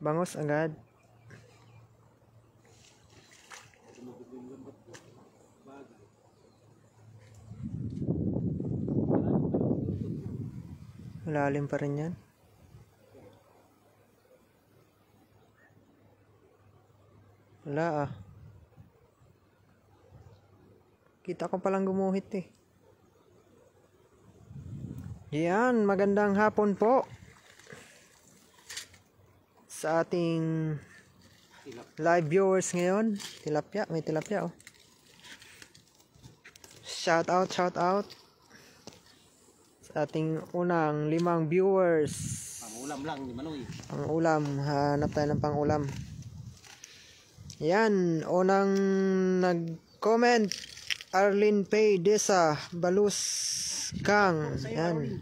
Bangos agad. Malalim pa rin yan. Wala ah. Kita ko palang gumuhit eh. Yan, magandang hapon po sa ating live viewers ngayon. Tilapia, may tilapia oh. Shout out sa ating unang 5 viewers. Pang-ulam lang, di Manoy. Pang-ulam, hanap tayo ng pang-ulam. Yan, unang nag-comment, Arlene Pay Desa Balus Kang. Yan.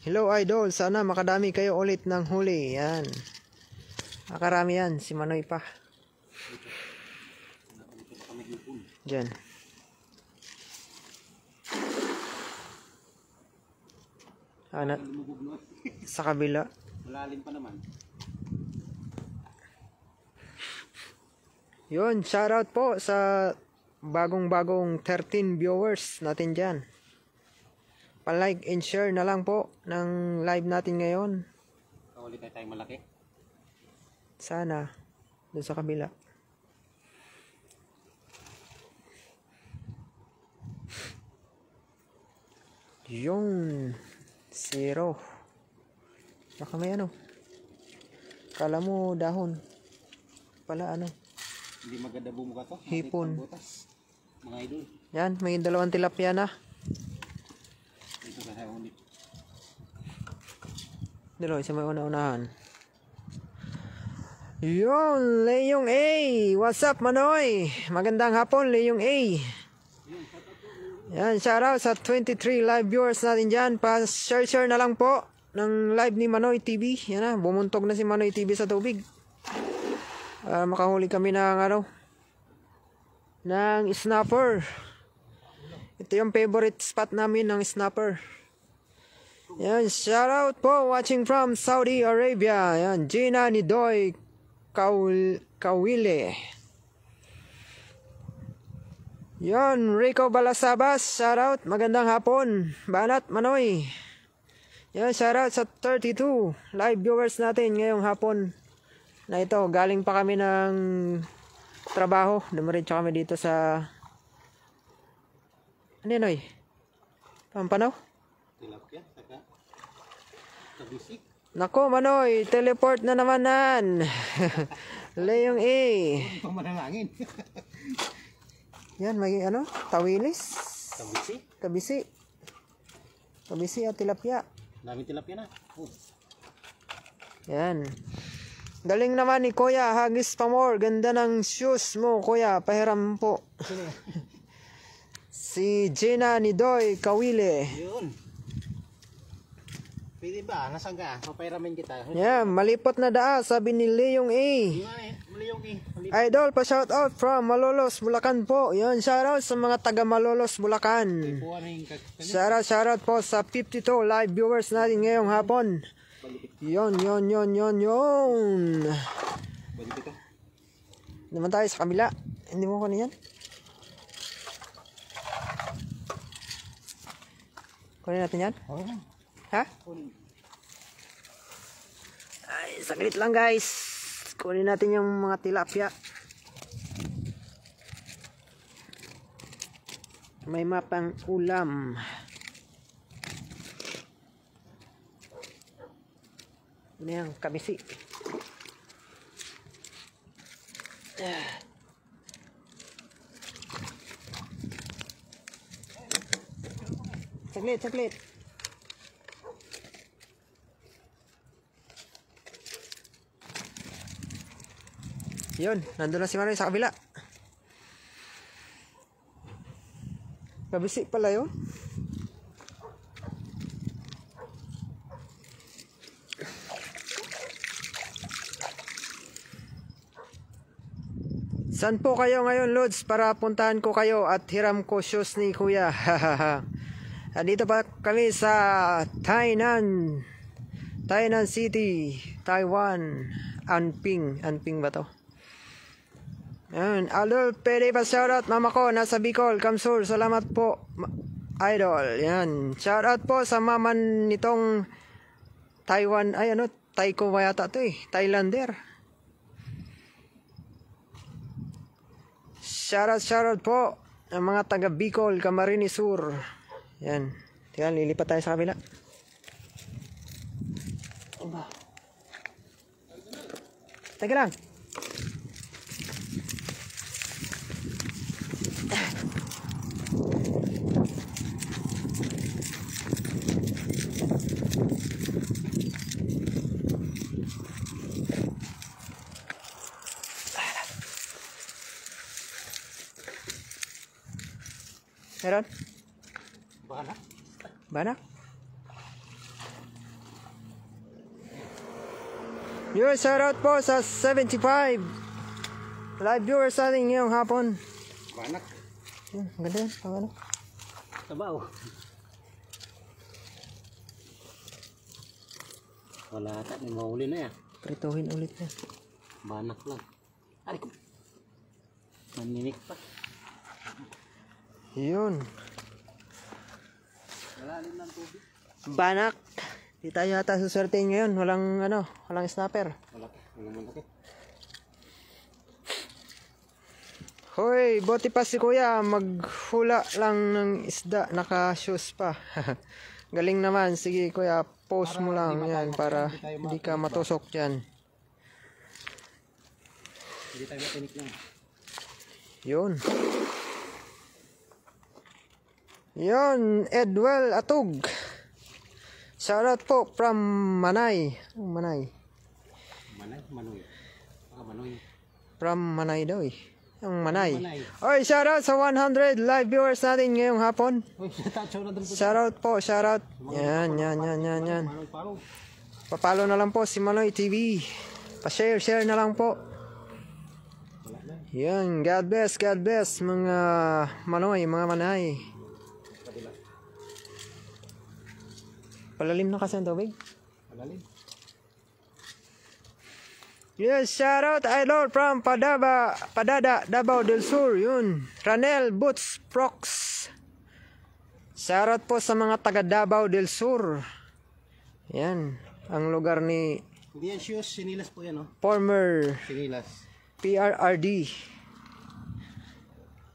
Hello idol, sana makadami kayo ulit ng huli. Yan. Makarami yan, si Manoy pa. Diyan. Anat sa kabila. Malalim pa naman. Yun, shoutout po sa bagong 13 viewers natin dyan. Pa-like and share na lang po ng live natin ngayon. Kaulit tayo tayong malaki. Sana. Doon sa kabila. Yung 0. Baka may ano. Kala mo dahon. Pala ano. Hindi maganda bumuka to. Hipon. Mga idol. Yan, may 2 tilapia na. Dito sa ulit. Dalo, isa may una-unahan. Yun, Leong A. What's up, Manoy? Magandang hapon, Leong A. Yan, shoutout sa 23 live viewers natin dyan. Pa-share na lang po ng live ni Manoy TV. Yan na, bumuntog na si Manoy TV sa tubig. Makahuli kami ng ng snapper. Ito yung favorite spot namin ng snapper. Yan, shoutout po watching from Saudi Arabia. Yan, Gina Nidoy Kawile. Yan, Rico Balasabas, shoutout, magandang hapon. Banat Manoy. Yan, shoutout sa 32 live viewers natin ngayong hapon na ito. Galing pa kami ng trabaho. Dumiretso kami dito sa ano yun, oy? Pampanaw? Tilapia, saka kabisik. Nako, Manoy, teleport na namanan. Leong A. Pamanalangin. Yan, may ano? Tawilis. Kabisi. Kabisi at tilapia. Daming tilapia na. Yan. Galing naman ni Kuya Hagis Pamor. Ganda ng shoes mo, Kuya. Pahiram po. Si Gina Nidoy Kawile. Yun. Pwede ba? Nasaan ka? Papairamin kita. Yan, malipot na daa, sabi ni Leong A. Maliyong Idol, pa shout out from Malolos, Bulacan po. Yan, shout out sa mga taga Malolos, Bulacan. Shout out po sa 52 live viewers natin ngayong hapon. Yon. Naman tayo sa kabila. Hindi mo kunin yan? Kunin natin yan? Ha? Ay, saglit lang guys. Kunin natin yung mga tilapia. May mapang ulam. Ano yan? Kabisi. Saglit. Yun, nandun na si Manoy sa kabila. Kabisi pala yun. Saan po kayo ngayon, Lods? Para puntahan ko kayo at hiram ko shoes ni Kuya. Dito pa kami sa Tainan City, Taiwan. Anping. Anping ba to? Yan. Idol, pwede pa shoutout. Mama ko, nasa Bicol, Kamsur. Salamat po, Idol. Yan. Shoutout po sa mama nitong Taiwan. Ay, ano? Taiko ba yata to eh? Thailander. Shoutout po ang mga taga Bicol, Camarines Sur. Yan. Tingnan, lilipat tayo sa kabila. Teka lang. Meron? Banak. Banak? Your shoutout po sa 75 live viewers sa ating ngayong hapon. Banak. Ganda yan, pang ano? Tabaw. Wala ata, may mahuli na yan. Prituhin ulit yan. Banak lang. Ay ko. Maninik pa. Yun. Malalim ng tubig. Banak. Di tayo yata suswertein ngayon. Walang ano, walang snapper. Malaki. Walang malaki. Hoy, buti pa si kuya. Maghula lang ng isda. Naka-shoes pa. Galing naman. Sige kuya, post mo lang yan para hindi ka matusok dyan. Hindi tayo matinik lang. Yun. Yun, Edwell Atug. Shoutout po from Manay. Manay. Manay? Manoy. Manoy. From Manay daw eh. Yung Manay. Manay. Oy, shoutout sa 100 live viewers natin ngayong hapon. Uy, tacho na doon po. Shoutout po, shoutout. Yan. Manoy, palo. Papalo na lang po si Manoy TV. Pa-share na lang po. Yan, God bless mga Manoy, mga Manay. Palalim na kasi ang tubig. Malalim. Yes, shoutout Idol from Padada, Davao del Sur. Yun, Ranel Boots Prox. Shoutout po sa mga taga Davao del Sur. Yan, ang lugar ni Hindi yan shoes, sinilas po yan, no? former Sinilas. PRRD.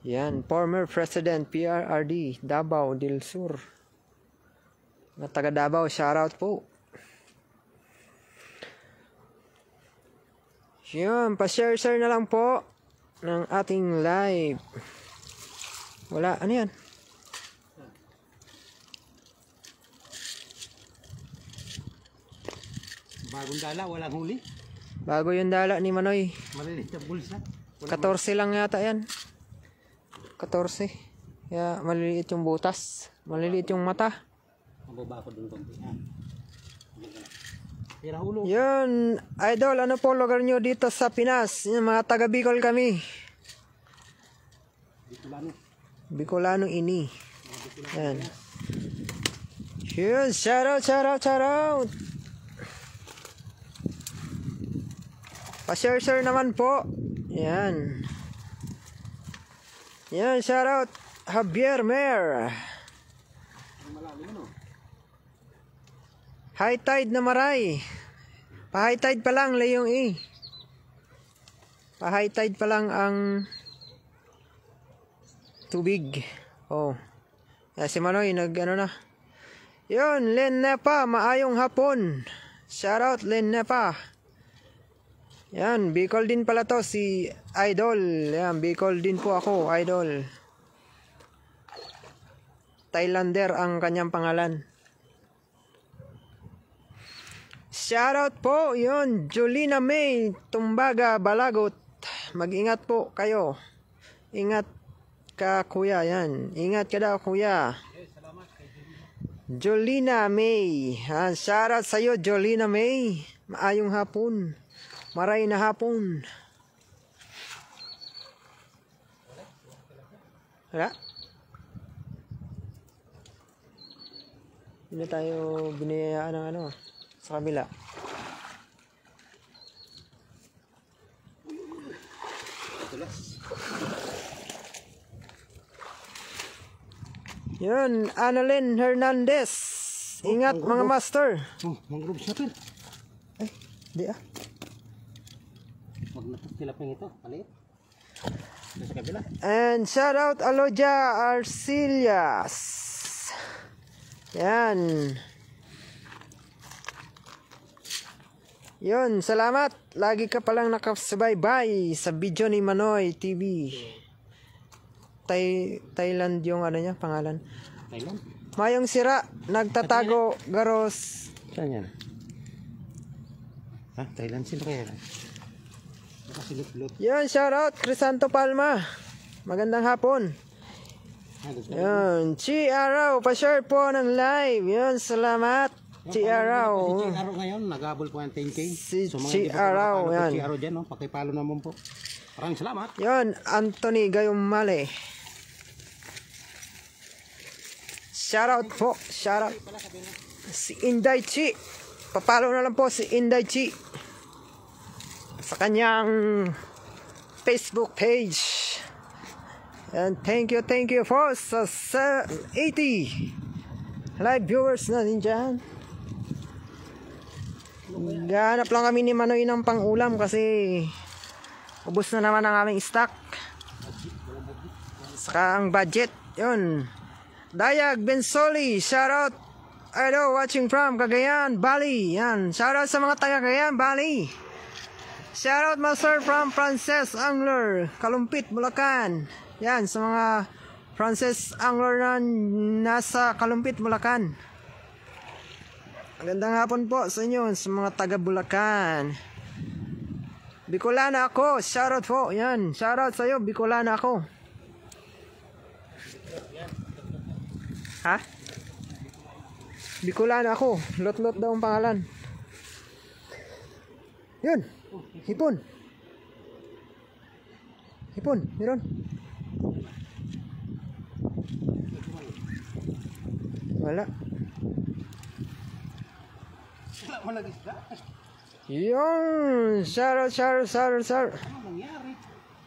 Yan, former President PRRD, Davao del Sur. Mga taga Davao, shoutout po. Yan, pa-share na lang po ng ating live. Wala, ano yan? Bagong dala, walang huli. Bago yung dala ni Manoy. Malilit na bulsa. 14 lang yata yan. 14. Kaya maliliit yung butas. Maliliit yung mata. Mababa ko dun konti. Pira ulo. Yun, Idol, ano po lugar nyo dito sa Pinas? Yung mga taga Bicol kami. Bicolano ini. Yan. Yun, shoutout. Pa-share naman po. Yan. Yan, shoutout Javier Mer. High tide na maray. Pa-high tide pa lang, Leong E. Pa-high tide pa lang ang tubig. Oh. Yeah, si Manoy, ano na. Yun, Len Nepa, maayong hapon. Shoutout, Len Nepa. Yan, Bicol din pala to, si Idol. Yan, Bicol din po ako, Idol. Thailander ang kanyang pangalan. Shoutout po, yun, Jolina May, Tumbaga, Balagot. Mag-ingat po kayo. Ingat ka, kuya, yan. Ingat ka daw, kuya. Jolina May. Shoutout sa'yo, Jolina May. Maayong hapon. Maray na hapon. Wala? Hindi tayo binayaan ng ano sa kabila. tulas. Yun, Annalyn Hernandez. Ingat mga master. Oh, mangrove snapper. Ay, di ah. Wag na tilapia ito. Maliit. Ito sa kabila. And shout out Aloja Arcilias. Yan. Yun, salamat. Lagi ka palang nakasubaybay sa video ni Manoy TV. Thailand yung ano niya, pangalan. Thailand. Mayong sira, nagtatago, garos. Saan yan? Ha? Thailand sila kaya yan? Nakasilot-lot. Yun, shout out Crisanto Palma. Magandang hapon. Yun, Chi Araw, pa-share po ng live. Yun, salamat. Chi Araw. Si Chi Araw ngayon, nag-abol po ang 10K. Si So, mga Chi hindi pa Araw, nakapalo yan. po, Chi Araw dyan, no? Pakipalo naman po. Maraming salamat. Yun, Anthony Gayumale. Shoutout po, shoutout. Si Inday Chi. Papalo na lang po si Inday Chi sa kanyang Facebook page. And thank you po sa 80 live viewers natin dyan. Gahanap lang kami ni Manoy ng pang-ulam kasi ubos na naman ang aming stock. Saka ang budget. Yun. Dayag Bensoli, shoutout. Hello, watching from Cagayan, Bali. Yan, shoutout sa mga taga Cagayan, Bali. Shoutout master from Frances Angler, Kalumpit, Bulacan. Yan, sa mga Frances Angler na nasa Kalumpit, Bulacan. Magandang hapon po sa inyo, sa mga taga Bulacan. Bicolana ako, shoutout po. Yan, shoutout sa iyo, Bicolana ako. Ha? Bicolana ako. Lot-lot daw ang pangalan. Yun. Hipon. Hipon. Meron. Wala. Yun. Sharo.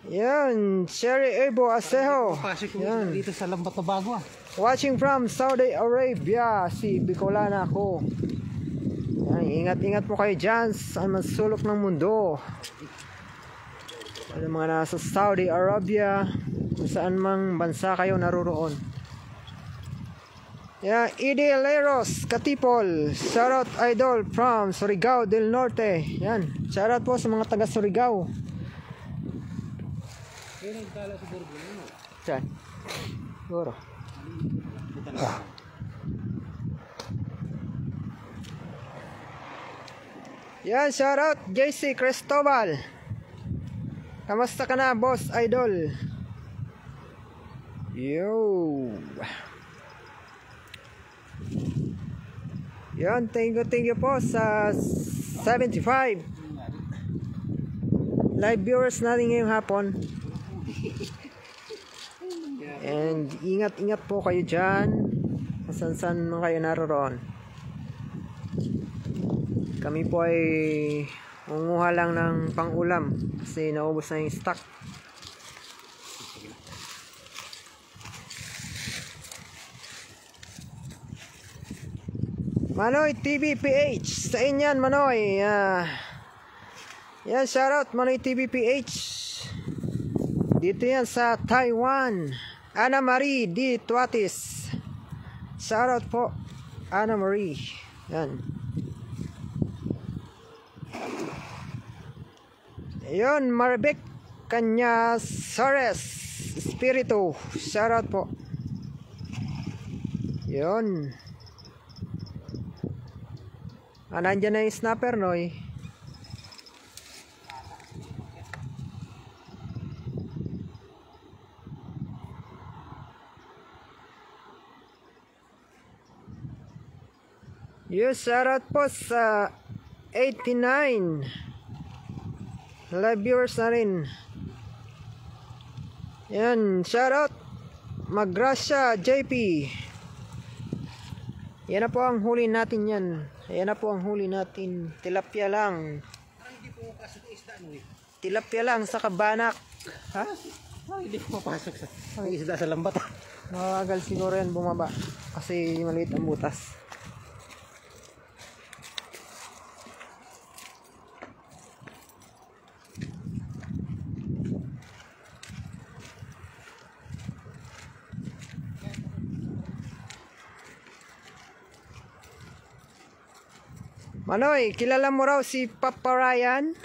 Yan. Sherry Ebo Aseho. Pasok ko Yan. dito sa Lambat na Bago. Watching from Saudi Arabia, si Bicolana ako. Yan, ingat-ingat po kayo dyan sa masulok ng mundo. Ano mga nasa Saudi Arabia, kung saan mang bansa kayo naroroon. Yan, Idi Leros, Katipol, shoutout idol from Surigao del Norte. Yan, shoutout po sa mga taga Surigao. Diyan. Siguro. Yan, shoutout JC Cristobal. Kamusta ka na, boss idol? Yo. Yan, thank you po sa 75 live viewers natin ngayong hapon. And ingat-ingat po kayo dyan saan man kayo naroroon. Kami po ay manguha lang ng pang-ulam kasi naubos na yung stock. Manoy TV PH sa inyan, Manoy. Yan, shoutout Manoy TV PH. Dito yan sa Taiwan. Ana Marie D. Tuatis. Shoutout po Ana Marie. Yan. Ayun, Maribek Canyasares Espiritu. Shoutout po. Yun. Nandyan na yung snapper, Noy. Yung shoutout po sa 89 live viewers na rin. Yan, shoutout Magrasya JP. Yan na po ang huli natin yan. Yan na po ang huli natin. Tilapia lang. Tilapia lang sa kabanak. Ha? Hindi ko mapasok sa isda sa lambat. Mabagal siguro yan bumaba. Kasi maliit ang butas. Manoy, kilala mo raw si Papa Ryan?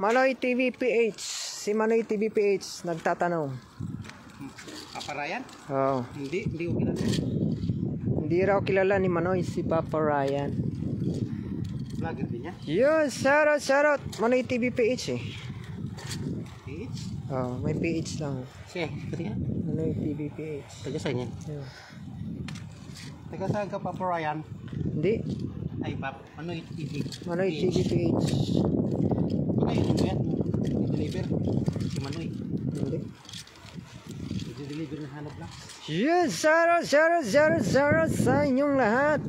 Manoy TV PH. Si Manoy TV PH nagtatanong. Kaparayan? Oh, Hindi ko kilala. hindi raw kilala ni Manoy si Papa Ryan. Vlogger din niya. Yun, shoutout. Manoy TV PH eh. PH? Oh, may PH lang. Siya, kaya? Manoy TV PH. Taga saan yan? Yeah. Taga saan ka, Papa Ryan? Hindi, Ay, Pap, ano yung TV? Manoy TV PH. Ay, ano yan? I-deliver. Si Manoy. Hindi. I-deliver na hanap lang. Yun, shoutout sa inyong lahat.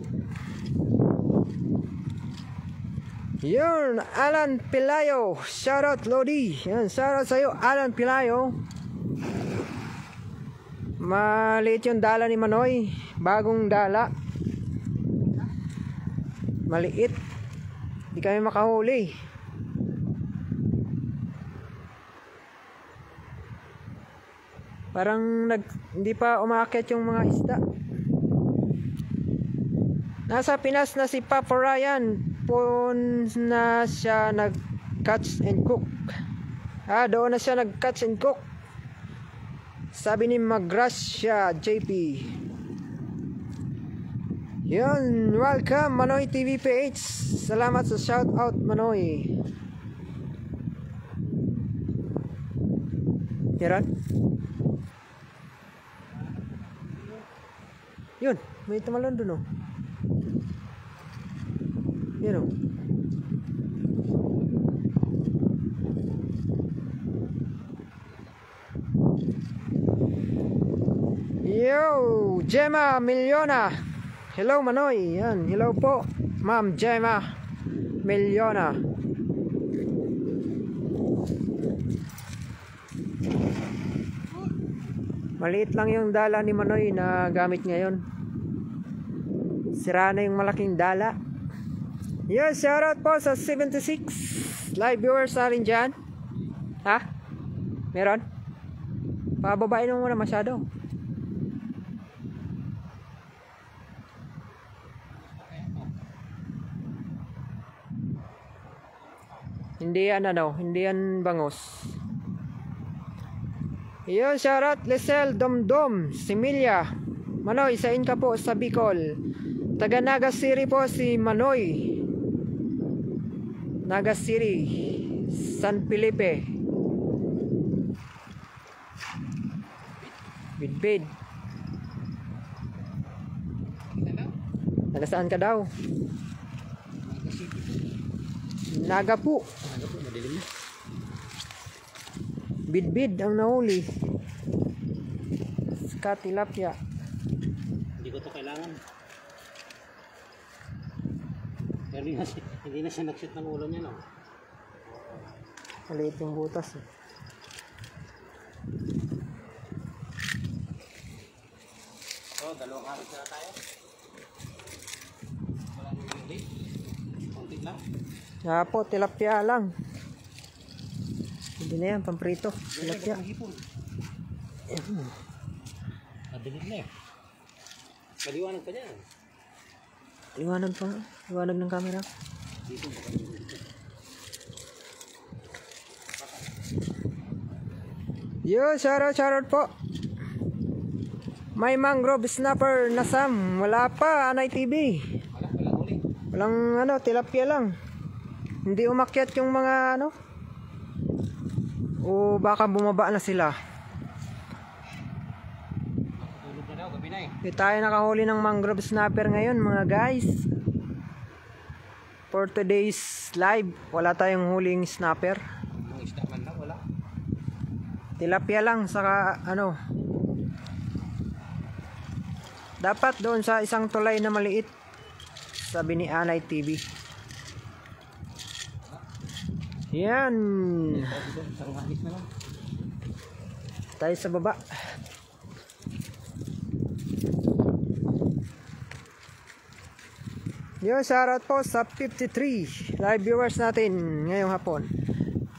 Yun, Alan Pilayo. Shoutout Lodi. Yan, shoutout sa'yo, Alan Pilayo. Maliit yung dala ni Manoy. Bagong dala. Maliit. Hindi kami makahuli. Parang hindi pa umakyat yung mga isda. Nasa Pinas na si Papa Ryan. Na siya nag-catch and cook. Doon na siya nag-catch and cook. Sabi ni Magrasya JP. Yun, welcome Manoy TV PH. Salamat sa shoutout Manoy. Meron? Yun, may tumalon dun oh. Yun oh. Yo, Gemma Miliona. Hello Manoy. Yan, hello po Ma'am Gemma Miliona. Maliit lang yung dala ni Manoy na gamit ngayon. Sira na yung malaking dala. Yes, shoutout po sa 76 live viewers na rin dyan. Ha? Meron? Pababain mo muna masyado. Hindi yan ano, hindi yan bangos. Yun, shoutout Lisel Domdom, Similia. Manoy, isain ka po sa Bicol. Taga Naga City po si Manoy. Naga City, San Felipe. Bidbid. Taga saan ka daw? Naga po. Ano po, madilim na. Bidbid ang nahuli. Ska tilapia. Hindi ko to kailangan. Pero hindi na siya nag-shoot ng ulo niya, no? Maliit yung butas eh. So, dalawang halos na tayo. Wala nang hindi. Konti lang. Nga po, tilapia lang. Hindi na yan, pamprito. Tilapia. Madilim na eh. Maliwanag pa dyan. Liwanag pa nga. Liwanag ng camera. Dito. Yo, shoutout po. May mangrove snapper na Sam. Wala pa, Anay TV. Wala huli. Walang ano, tilapia lang. Hindi umakyat yung mga ano. O baka bumaba na sila. Tulog na daw, gabi na eh. Hindi tayo nakahuli ng mangrove snapper ngayon mga guys. For today's live, wala tayong huling snapper. Ang isda man lang, wala. Tilapia lang saka ano. Dapat doon sa isang tulay na maliit. Sabi ni Anay TV. Yan. Isang halit na lang. Tayo sa baba. Yun, shoutout po sa 53 live viewers natin ngayong hapon.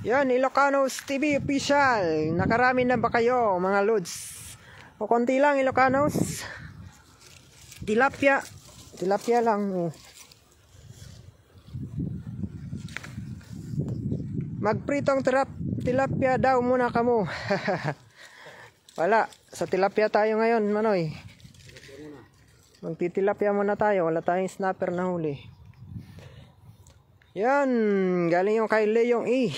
Yun, Ilocanos TV official. Nakarami na ba kayo mga lods? O konti lang Ilocanos. Tilapia. Tilapia lang. Oh. Magpritong tilapia daw muna kamo. Wala. Sa tilapia tayo ngayon, Manoy. Magtitilapia muna tayo. Wala tayong snapper na huli. Yan. Galing yung kay Leong E.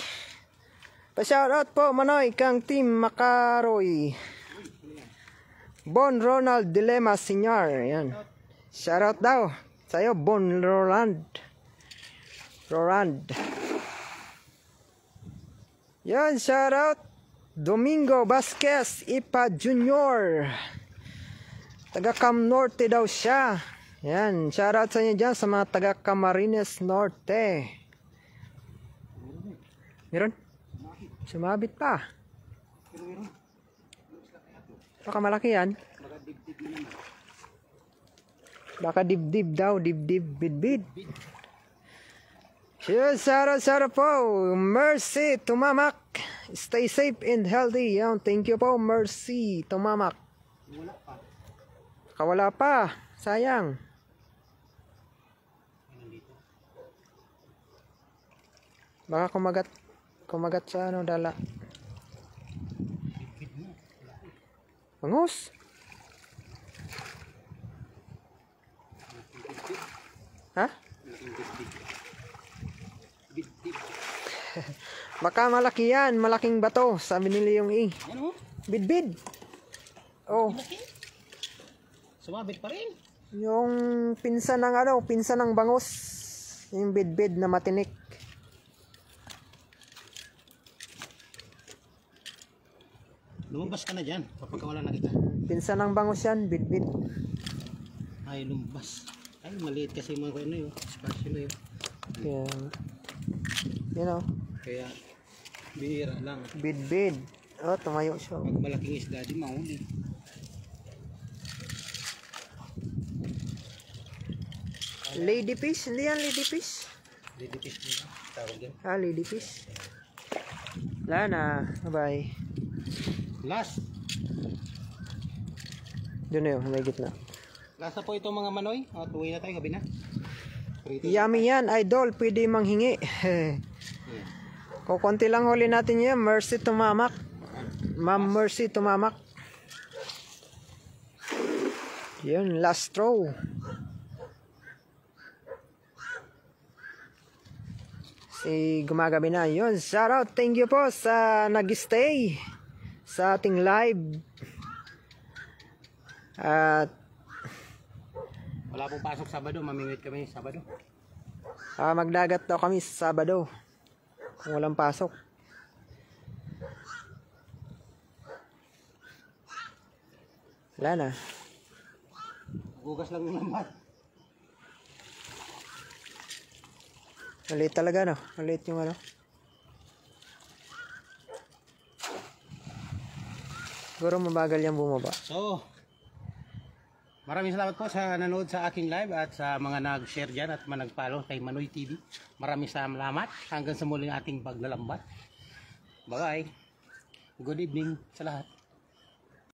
Pa-shoutout po, Manoy, kang Team Makaroy. Bon Ronald Dilema Senior. Yan. Shoutout daw. Sa'yo, Bon Roland. Yan, shoutout. Domingo Vasquez Ipa Jr. Taga Cam Norte daw siya. Yan, shoutout sa inyo dyan sa mga taga Camarines Norte. Meron? Sumabit pa. Baka malaki yan. Baka dibdib daw. Dibdib, bidbid. Yes, Sara po. Mercy Tumamak. Stay safe and healthy. Yan, thank you po, Mercy Tumamak. Wala pa. Sayang. Baka kumagat sa ano dala. Bangus. Ha? Baka malaki yan, malaking bato, sabi ni Leong E. Ano? Bidbid. Oh, Sumabit pa rin. yung pinsan ng ano, pinsan ng bangus. Yung bidbid na matinik. Lumabas ka na dyan. Kapag wala na kita. Pinsan ng bangus yan, bidbid. Ay, lumabas. Ay, maliit kasi yung mga ano yun. Spasyo na yun. Kaya, you know, Kaya, bihira lang. bidbid. Oh, tumayo siya. Pag malaking isda, di mahuli. Ladyfish, hindi yan ladyfish. Lidipis nila. Tawag yan. Ah, ladyfish. Wala na. Bye. Last. Doon na yun, may gitna. Last na po ito mga manoy. At uwi na tayo, gabi na. Prito. Yummy yan, idol. Pwede manghingi. Kukunti lang huli natin yan. Mercy Tumamak. Ma'am Mercy Tumamak. Yun, last throw. Si gumagabi na. Yun, shout out. Thank you po sa nag-stay sa ating live. At Wala pong pasok Sabado. Mamingwit kami Sabado. magdagat daw kami sa Sabado. Kung walang pasok. Wala na. Gugas lang yung lambat. Maliit talaga, no? Maliit yung ano. Siguro mabagal yung bumaba. So, maraming salamat po sa nanood sa aking live at sa mga nag-share dyan at mga nag-follow kay Manoy TV. Maraming salamat. Hanggang sa muling ating paglalambat. Bye-bye. Good evening sa lahat.